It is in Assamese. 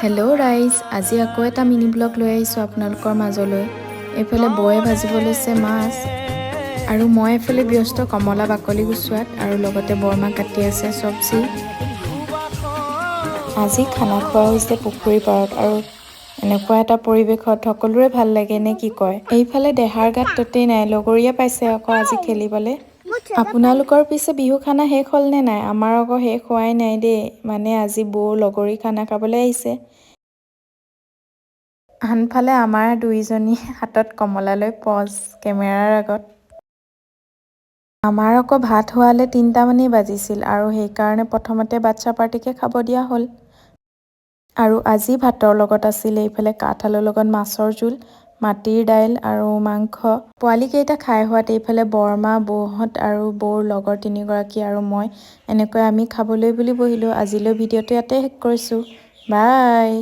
হেল্ল' ৰাইজ, আজি আকৌ এটা মিনি ব্লগ লৈ আহিছোঁ আপোনালোকৰ মাজলৈ। এইফালে বৌয়ে ভাজিব লৈছে মাছ আৰু মই এইফালে ব্যস্ত কমলা বাকলি গুচোৱাত আৰু লগতে বৰমা কাটি আছে চব্জি। আজি খানা খোৱা হৈছে পুখুৰী পাৰত আৰু এনেকুৱা এটা পৰিৱেশত সকলোৰে ভাল লাগে নে কি কয়। এইফালে দেহাৰ গাত ততেই নাই, লগৰীয়া পাইছে আকৌ আজি খেলিবলৈ। আপোনালোকৰ পিছে বিহু খানা শেষ হ'ল নে নাই? আমাৰ আকৌ শেষ হোৱাই নাই দেই, মানে আজি বৌ লগৰী খানা খাবলৈ আহিছে। আনফালে আমাৰ দুইজনী হাতত কমলা লৈ পজ কেমেৰাৰ আগত। আমাৰ আকৌ ভাত হোৱালে ৩টামানেই বাজিছিল আৰু সেইকাৰণে প্ৰথমতে বাচ্ছা পাৰ্টিকে খাব দিয়া হ'ল। আৰু আজি ভাতৰ লগত আছিলে এইফালে কাঠআলুৰ লগত মাছৰ জোল, মাটিৰ দাইল আৰু মাংস। পোৱালীকেইটা খাই হোৱাত এইফালে বৰমা, বৌহঁত আৰু বৌৰ লগৰ 3গৰাকী আৰু মই এনেকৈ আমি খাবলৈ বুলি বহিলোঁ। আজিলৈ ভিডিঅ'টো ইয়াতে শেষ কৰিছোঁ। বাই।